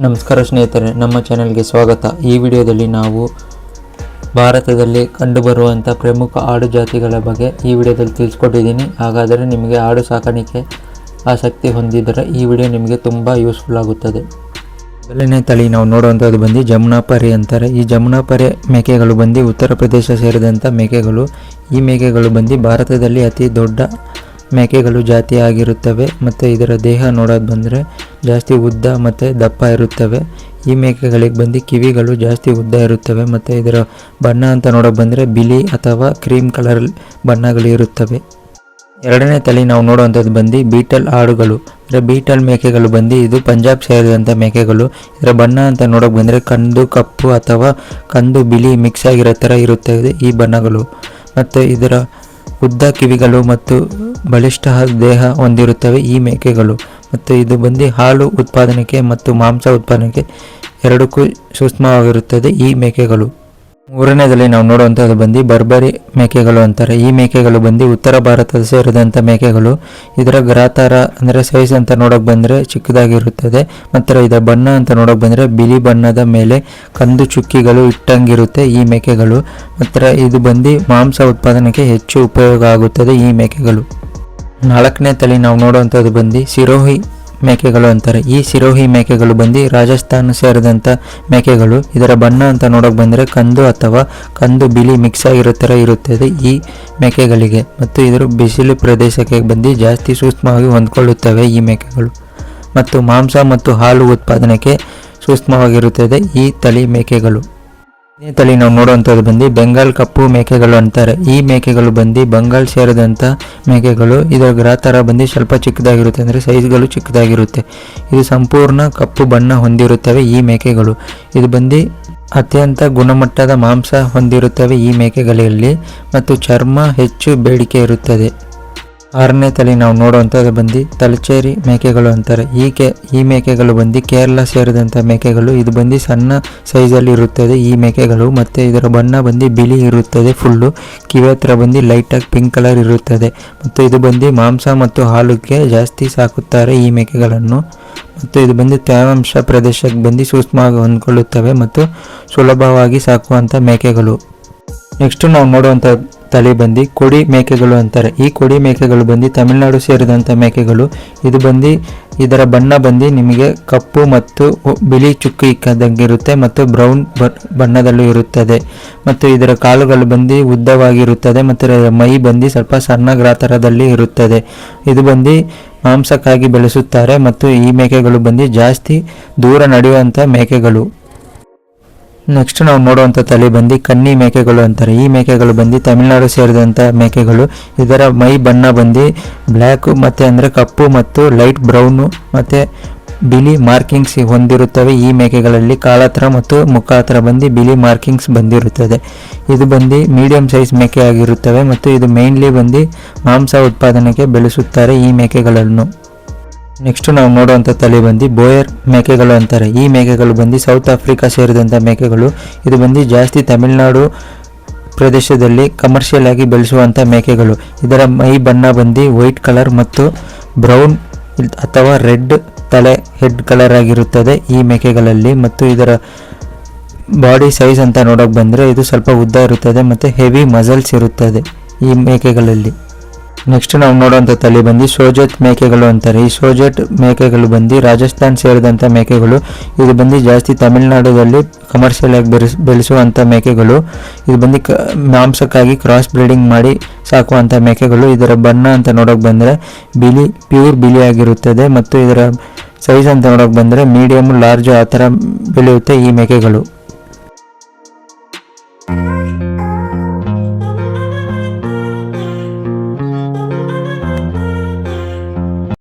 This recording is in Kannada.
ನಮಸ್ಕಾರ ಸ್ನೇಹಿತರೆ, ನಮ್ಮ ಚಾನೆಲ್ಗೆ ಸ್ವಾಗತ. ಈ ವಿಡಿಯೋದಲ್ಲಿ ನಾವು ಭಾರತದಲ್ಲಿ ಕಂಡುಬರುವಂಥ ಪ್ರಮುಖ ಆಡು ಜಾತಿಗಳ ಬಗ್ಗೆ ಈ ವಿಡಿಯೋದಲ್ಲಿ ತಿಳಿಸ್ಕೊಟ್ಟಿದ್ದೀನಿ. ಹಾಗಾದರೆ ನಿಮಗೆ ಆಡು ಸಾಕಾಣಿಕೆ ಆಸಕ್ತಿ ಹೊಂದಿದ್ದರೆ ಈ ವಿಡಿಯೋ ನಿಮಗೆ ತುಂಬ ಯೂಸ್ಫುಲ್ ಆಗುತ್ತದೆ. ಮೊದಲನೇ ತಳಿ ನಾವು ನೋಡುವಂಥದ್ದು ಬಂದು ಜಮುನಾಪರಿ ಅಂತಾರೆ. ಈ ಜಮುನಾಪರಿ ಮೇಕೆಗಳು ಬಂದು ಉತ್ತರ ಪ್ರದೇಶ ಸೇರಿದಂಥ ಮೇಕೆಗಳು. ಈ ಮೇಕೆಗಳು ಬಂದು ಭಾರತದಲ್ಲಿ ಅತಿ ದೊಡ್ಡ ಮೇಕೆಗಳು ಜಾತಿಯಾಗಿರುತ್ತವೆ ಮತ್ತು ಇದರ ದೇಹ ನೋಡೋದು ಬಂದರೆ ಜಾಸ್ತಿ ಉದ್ದ ಮತ್ತು ದಪ್ಪ ಇರುತ್ತವೆ. ಈ ಮೇಕೆಗಳಿಗೆ ಬಂದು ಕಿವಿಗಳು ಜಾಸ್ತಿ ಉದ್ದ ಇರುತ್ತವೆ ಮತ್ತು ಇದರ ಬಣ್ಣ ಅಂತ ನೋಡೋಕೆ ಬಂದರೆ ಬಿಳಿ ಅಥವಾ ಕ್ರೀಮ್ ಕಲರ್ ಬಣ್ಣಗಳು ಇರುತ್ತವೆ. ಎರಡನೇ ತಳಿ ನಾವು ನೋಡುವಂಥದ್ದು ಬಂದು ಬೀಟಲ್ ಆಡುಗಳು. ಅಂದರೆ ಬೀಟಲ್ ಮೇಕೆಗಳು ಬಂದು ಇದು ಪಂಜಾಬ್ ಸೇರಿದಂಥ ಮೇಕೆಗಳು. ಇದರ ಬಣ್ಣ ಅಂತ ನೋಡೋಕೆ ಬಂದರೆ ಕಂದು ಕಪ್ಪು ಅಥವಾ ಕಂದು ಬಿಳಿ ಮಿಕ್ಸ್ ಆಗಿರೋ ಥರ ಇರುತ್ತದೆ ಈ ಬಣ್ಣಗಳು. ಮತ್ತು ಇದರ ಉದ್ದ ಕಿವಿಗಳು ಮತ್ತು ಬಲಿಷ್ಠ ದೇಹ ಹೊಂದಿರುತ್ತವೆ ಈ ಮೇಕೆಗಳು. ಮತ್ತು ಇದು ಬಂದು ಹಾಲು ಉತ್ಪಾದನೆಗೆ ಮತ್ತು ಮಾಂಸ ಉತ್ಪಾದನೆಗೆ ಎರಡಕ್ಕೂ ಸೂಕ್ಷ್ಮವಾಗಿರುತ್ತದೆ ಈ ಮೇಕೆಗಳು. ಮೂರನೇದಲ್ಲಿ ನಾವು ನೋಡುವಂಥದ್ದು ಬಂದು ಬರ್ಬರಿ ಮೇಕೆಗಳು ಅಂತಾರೆ. ಈ ಮೇಕೆಗಳು ಬಂದು ಉತ್ತರ ಭಾರತದ ಸೇರಿದಂಥ ಮೇಕೆಗಳು. ಇದರ ಗಾತ್ರ ಅಂದರೆ ಸೈಜ್ ಅಂತ ನೋಡೋಕೆ ಬಂದರೆ ಚಿಕ್ಕದಾಗಿರುತ್ತದೆ. ಮತ್ತು ಇದರ ಬಣ್ಣ ಅಂತ ನೋಡೋಕೆ ಬಂದರೆ ಬಿಳಿ ಬಣ್ಣದ ಮೇಲೆ ಕಂದು ಚುಕ್ಕಿಗಳು ಇಟ್ಟಂಗಿರುತ್ತೆ ಈ ಮೇಕೆಗಳು. ಮತ್ತು ಇದು ಬಂದು ಮಾಂಸ ಉತ್ಪಾದನೆಗೆ ಹೆಚ್ಚು ಉಪಯೋಗ ಆಗುತ್ತದೆ ಈ ಮೇಕೆಗಳು. ನಾಲ್ಕನೇ ತಳಿ ನಾವು ನೋಡುವಂಥದ್ದು ಬಂದು ಸಿರೋಹಿ ಮೇಕೆಗಳು ಅಂತಾರೆ. ಈ ಸಿರೋಹಿ ಮೇಕೆಗಳು ಬಂದು ರಾಜಸ್ಥಾನ ಸೇರಿದಂಥ ಮೇಕೆಗಳು. ಇದರ ಬಣ್ಣ ಅಂತ ನೋಡೋಕೆ ಬಂದರೆ ಕಂದು ಅಥವಾ ಕಂದು ಬಿಳಿ ಮಿಕ್ಸ್ ಆಗಿರೋ ಥರ ಇರುತ್ತದೆ ಈ ಮೇಕೆಗಳಿಗೆ. ಮತ್ತು ಇದರ ಬಿಸಿಲು ಪ್ರದೇಶಕ್ಕೆ ಬಂದು ಜಾಸ್ತಿ ಸೂಕ್ಷ್ಮವಾಗಿ ಹೊಂದ್ಕೊಳ್ಳುತ್ತವೆ ಈ ಮೇಕೆಗಳು. ಮತ್ತು ಮಾಂಸ ಮತ್ತು ಹಾಲು ಉತ್ಪಾದನೆಗೆ ಸೂಕ್ಷ್ಮವಾಗಿರುತ್ತದೆ ಈ ತಳಿ ಮೇಕೆಗಳು. ಈ ತಳಿ ನಾವು ನೋಡುವಂಥದ್ದು ಬಂದು ಬೆಂಗಾಲ್ ಕಪ್ಪು ಮೇಕೆಗಳು ಅಂತಾರೆ. ಈ ಮೇಕೆಗಳು ಬಂದು ಬಂಗಾಲ್ ಸೇರಿದಂಥ ಮೇಕೆಗಳು. ಇದರ ಗಾತ್ರ ಬಂದು ಸ್ವಲ್ಪ ಚಿಕ್ಕದಾಗಿರುತ್ತೆ, ಅಂದರೆ ಸೈಜ್ಗಳು ಚಿಕ್ಕದಾಗಿರುತ್ತೆ. ಇದು ಸಂಪೂರ್ಣ ಕಪ್ಪು ಬಣ್ಣ ಹೊಂದಿರುತ್ತವೆ ಈ ಮೇಕೆಗಳು. ಇದು ಬಂದು ಅತ್ಯಂತ ಗುಣಮಟ್ಟದ ಮಾಂಸ ಹೊಂದಿರುತ್ತವೆ ಈ ಮೇಕೆಗಳಲ್ಲಿ ಮತ್ತು ಚರ್ಮ ಹೆಚ್ಚು ಬೇಡಿಕೆ ಇರುತ್ತದೆ. ಆರನೇ ತಳಿ ನಾವು ನೋಡುವಂಥದ್ದು ಬಂದು ತಲಚೇರಿ ಮೇಕೆಗಳು ಅಂತಾರೆ. ಈ ಮೇಕೆಗಳು ಬಂದು ಕೇರಳ ಸೇರಿದಂಥ ಮೇಕೆಗಳು. ಇದು ಬಂದು ಸಣ್ಣ ಸೈಜಲ್ಲಿ ಇರುತ್ತದೆ ಈ ಮೇಕೆಗಳು. ಮತ್ತು ಇದರ ಬಣ್ಣ ಬಂದು ಬಿಳಿ ಇರುತ್ತದೆ ಫುಲ್ಲು. ಕಿವಿ ಹತ್ರ ಬಂದು ಲೈಟಾಗಿ ಪಿಂಕ್ ಕಲರ್ ಇರುತ್ತದೆ. ಮತ್ತು ಇದು ಬಂದು ಮಾಂಸ ಮತ್ತು ಹಾಲಿಗೆ ಜಾಸ್ತಿ ಸಾಕುತ್ತಾರೆ ಈ ಮೇಕೆಗಳನ್ನು. ಮತ್ತು ಇದು ಬಂದು ತೇವಾಂಶ ಪ್ರದೇಶಕ್ಕೆ ಬಂದು ಸೂಕ್ಷ್ಮವಾಗಿ ಹೊಂದ್ಕೊಳ್ಳುತ್ತವೆ ಮತ್ತು ಸುಲಭವಾಗಿ ಸಾಕುವಂಥ ಮೇಕೆಗಳು. ನೆಕ್ಸ್ಟ್ ನಾವು ನೋಡುವಂಥ ತಳಿ ಬಂದು ಕೊಡಿ ಮೇಕೆಗಳು ಅಂತಾರೆ. ಈ ಕೊಡಿ ಮೇಕೆಗಳು ಬಂದು ತಮಿಳುನಾಡು ಸೇರಿದಂಥ ಮೇಕೆಗಳು. ಇದು ಬಂದು ಇದರ ಬಣ್ಣ ಬಂದು ನಿಮಗೆ ಕಪ್ಪು ಮತ್ತು ಬಿಳಿ ಚುಕ್ಕಿ ಇಕ್ಕದಂಗಿರುತ್ತೆ ಮತ್ತು ಬ್ರೌನ್ ಬಣ್ಣದಲ್ಲೂ ಇರುತ್ತದೆ. ಮತ್ತು ಇದರ ಕಾಲುಗಳು ಬಂದು ಉದ್ದವಾಗಿರುತ್ತದೆ ಮತ್ತು ಮೈ ಬಂದು ಸ್ವಲ್ಪ ಸಣ್ಣ ಗಾತ್ರದಲ್ಲಿ ಇರುತ್ತದೆ. ಇದು ಬಂದು ಮಾಂಸಕ್ಕಾಗಿ ಬೆಳೆಸುತ್ತಾರೆ ಮತ್ತು ಈ ಮೇಕೆಗಳು ಬಂದು ಜಾಸ್ತಿ ದೂರ ನಡೆಯುವಂಥ ಮೇಕೆಗಳು. ನೆಕ್ಸ್ಟ್ ನಾವು ನೋಡುವಂಥ ತಳಿ ಬಂದು ಕನ್ನಿ ಮೇಕೆಗಳು ಅಂತಾರೆ. ಈ ಮೇಕೆಗಳು ಬಂದು ತಮಿಳುನಾಡು ಸೇರಿದಂಥ ಮೇಕೆಗಳು. ಇದರ ಮೈ ಬಣ್ಣ ಬಂದು ಬ್ಲ್ಯಾಕ್ ಮತ್ತು ಅಂದರೆ ಕಪ್ಪು ಮತ್ತು ಲೈಟ್ ಬ್ರೌನು ಮತ್ತು ಬಿಳಿ ಮಾರ್ಕಿಂಗ್ಸ್ ಹೊಂದಿರುತ್ತವೆ ಈ ಮೇಕೆಗಳಲ್ಲಿ. ಕಾಲತ್ರ ಮತ್ತು ಮುಖಾತ್ರ ಬಂದು ಬಿಳಿ ಮಾರ್ಕಿಂಗ್ಸ್ ಬಂದಿರುತ್ತದೆ. ಇದು ಬಂದು ಮೀಡಿಯಂ ಸೈಜ್ ಮೇಕೆ ಆಗಿರುತ್ತವೆ ಮತ್ತು ಇದು ಮೇನ್ಲಿ ಬಂದು ಮಾಂಸ ಉತ್ಪಾದನೆಗೆ ಬೆಳೆಸುತ್ತಾರೆ ಈ ಮೇಕೆಗಳನ್ನು. ನೆಕ್ಸ್ಟ್ ನಾವು ನೋಡುವಂಥ ತಳಿ ಬಂದು ಬೋಯರ್ ಮೇಕೆಗಳು ಅಂತಾರೆ. ಈ ಮೇಕೆಗಳು ಬಂದು ಸೌತ್ ಆಫ್ರಿಕಾ ಸೇರಿದಂಥ ಮೇಕೆಗಳು. ಇದು ಬಂದು ಜಾಸ್ತಿ ತಮಿಳುನಾಡು ಪ್ರದೇಶದಲ್ಲಿ ಕಮರ್ಷಿಯಲ್ ಆಗಿ ಬೆಳೆಸುವಂಥ ಮೇಕೆಗಳು. ಇದರ ಮೈ ಬಣ್ಣ ಬಂದು ವೈಟ್ ಕಲರ್ ಮತ್ತು ಬ್ರೌನ್ ಅಥವಾ ರೆಡ್ ಹೆಡ್ ಕಲರ್ ಆಗಿರುತ್ತದೆ ಈ ಮೇಕೆಗಳಲ್ಲಿ. ಮತ್ತು ಇದರ ಬಾಡಿ ಸೈಜ್ ಅಂತ ನೋಡೋಕೆ ಬಂದರೆ ಇದು ಸ್ವಲ್ಪ ಉದ್ದ ಇರುತ್ತದೆ ಮತ್ತು ಹೆವಿ ಮಸಲ್ಸ್ ಇರುತ್ತದೆ ಈ ಮೇಕೆಗಳಲ್ಲಿ. ನೆಕ್ಸ್ಟ್ ನಾವು ನೋಡುವಂಥ ತಳಿ ಬಂದು ಸೋಜತ್ ಮೇಕೆಗಳು ಅಂತಾರೆ. ಈ ಸೋಜತ್ ಮೇಕೆಗಳು ಬಂದು ರಾಜಸ್ಥಾನ್ ಸೇರಿದಂಥ ಮೇಕೆಗಳು. ಇದು ಬಂದು ಜಾಸ್ತಿ ತಮಿಳುನಾಡಲ್ಲಿ ಕಮರ್ಷಿಯಲ್ ಆಗಿ ಬೆಳೆಸುವಂಥ ಮೇಕೆಗಳು. ಇದು ಬಂದು ಮಾಂಸಕ್ಕಾಗಿ ಕ್ರಾಸ್ ಬ್ರೀಡಿಂಗ್ ಮಾಡಿ ಸಾಕುವಂಥ ಮೇಕೆಗಳು. ಇದರ ಬಣ್ಣ ಅಂತ ನೋಡೋಕೆ ಬಂದರೆ ಪ್ಯೂರ್ ಬಿಳಿ ಆಗಿರುತ್ತದೆ ಮತ್ತು ಇದರ ಸೈಜ್ ಅಂತ ನೋಡೋಕೆ ಬಂದರೆ ಮೀಡಿಯಮ್ ಲಾರ್ಜ್ ಆ ಥರ ಬೆಳೆಯುತ್ತೆ ಈ ಮೇಕೆಗಳು.